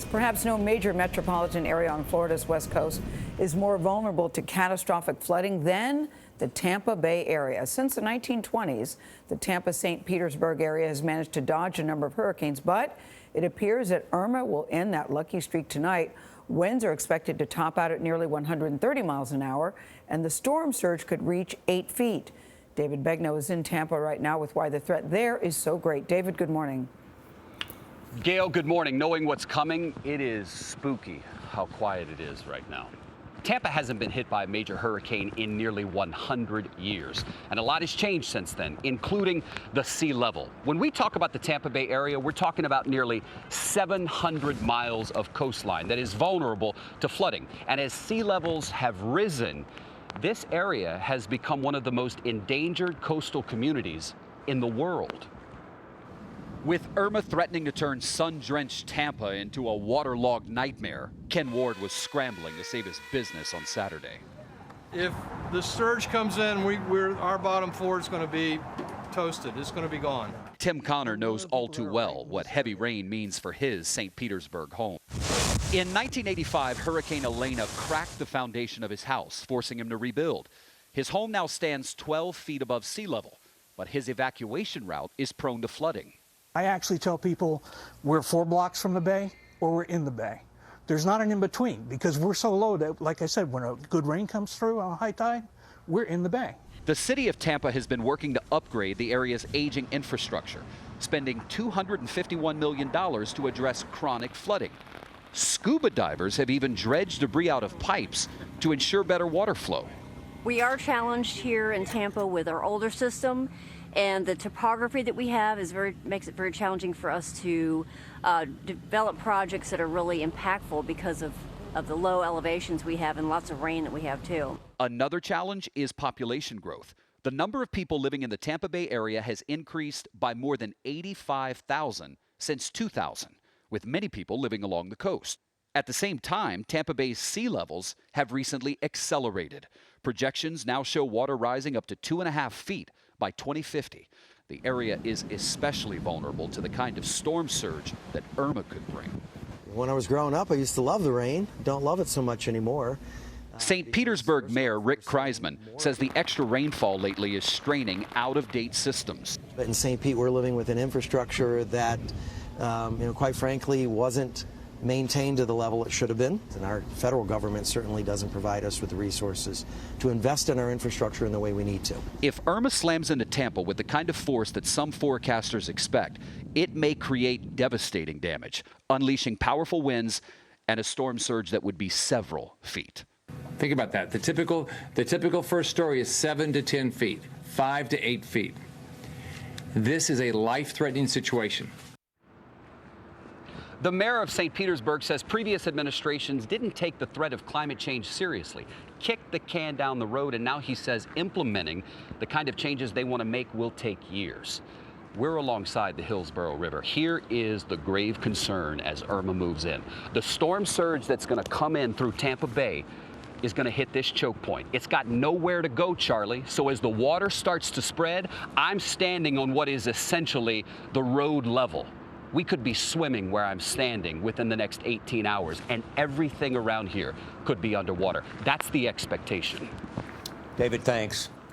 Perhaps no major metropolitan area on Florida's west coast is more vulnerable to catastrophic flooding than the Tampa Bay area. Since the 1920s, the Tampa-St. Petersburg area has managed to dodge a number of hurricanes, but it appears that Irma will end that lucky streak tonight. Winds are expected to top out at nearly 130 miles an hour, and the storm surge could reach 8 feet. David Begnaud is in Tampa right now with why the threat there is so great. David, good morning. Gayle, good morning. Knowing what's coming, it is spooky how quiet it is right now. Tampa hasn't been hit by a major hurricane in nearly 100 years, and a lot has changed since then, including the sea level. When we talk about the Tampa Bay area, we're talking about nearly 700 miles of coastline that is vulnerable to flooding. And as sea levels have risen, this area has become one of the most endangered coastal communities in the world. With Irma threatening to turn sun-drenched Tampa into a waterlogged nightmare, Ken Ward was scrambling to save his business on Saturday. If the surge comes in, our bottom floor is going to be toasted. It's going to be gone. Tim Connor knows all too well what heavy rain means for his St. Petersburg home. In 1985, Hurricane Elena cracked the foundation of his house, forcing him to rebuild. His home now stands 12 feet above sea level, but his evacuation route is prone to flooding. I actually tell people we're 4 blocks from the bay or we're in the bay. There's not an in-between because we're so low that, like I said, when a good rain comes through on high tide, we're in the bay. The city of Tampa has been working to upgrade the area's aging infrastructure, spending $251 million to address chronic flooding. Scuba divers have even dredged debris out of pipes to ensure better water flow. We are challenged here in Tampa with our older system, and the topography that we have makes it very challenging for us to develop projects that are really impactful because of the low elevations we have and lots of rain that we have too. Another challenge is population growth. The number of people living in the Tampa Bay area has increased by more than 85,000 since 2000, with many people living along the coast. At the same time, Tampa Bay's sea levels have recently accelerated. Projections now show water rising up to 2.5 feet by 2050. The area is especially vulnerable to the kind of storm surge that Irma could bring. When I was growing up, I used to love the rain. Don't love it so much anymore. St. Petersburg Mayor Rick Kreisman says the extra rainfall lately is straining out-of-date systems. But in St. Pete, we're living with an infrastructure that, quite frankly, wasn't maintained to the level it should have been. And our federal government certainly doesn't provide us with the resources to invest in our infrastructure in the way we need to. If Irma slams into Tampa with the kind of force that some forecasters expect, it may create devastating damage, unleashing powerful winds and a storm surge that would be several feet. Think about that. The typical first story is 7 to 10 feet, 5 to 8 feet. This is a life-threatening situation. The mayor of St. Petersburg says previous administrations didn't take the threat of climate change seriously, kicked the can down the road, and now he says implementing the kind of changes they want to make will take years. We're alongside the Hillsborough River. Here is the grave concern as Irma moves in. The storm surge that's going to come in through Tampa Bay is going to hit this choke point. It's got nowhere to go, Charlie. So as the water starts to spread, I'm standing on what is essentially the road level. We could be swimming where I'm standing within the next 18 hours, and everything around here could be underwater. That's the expectation. David, thanks.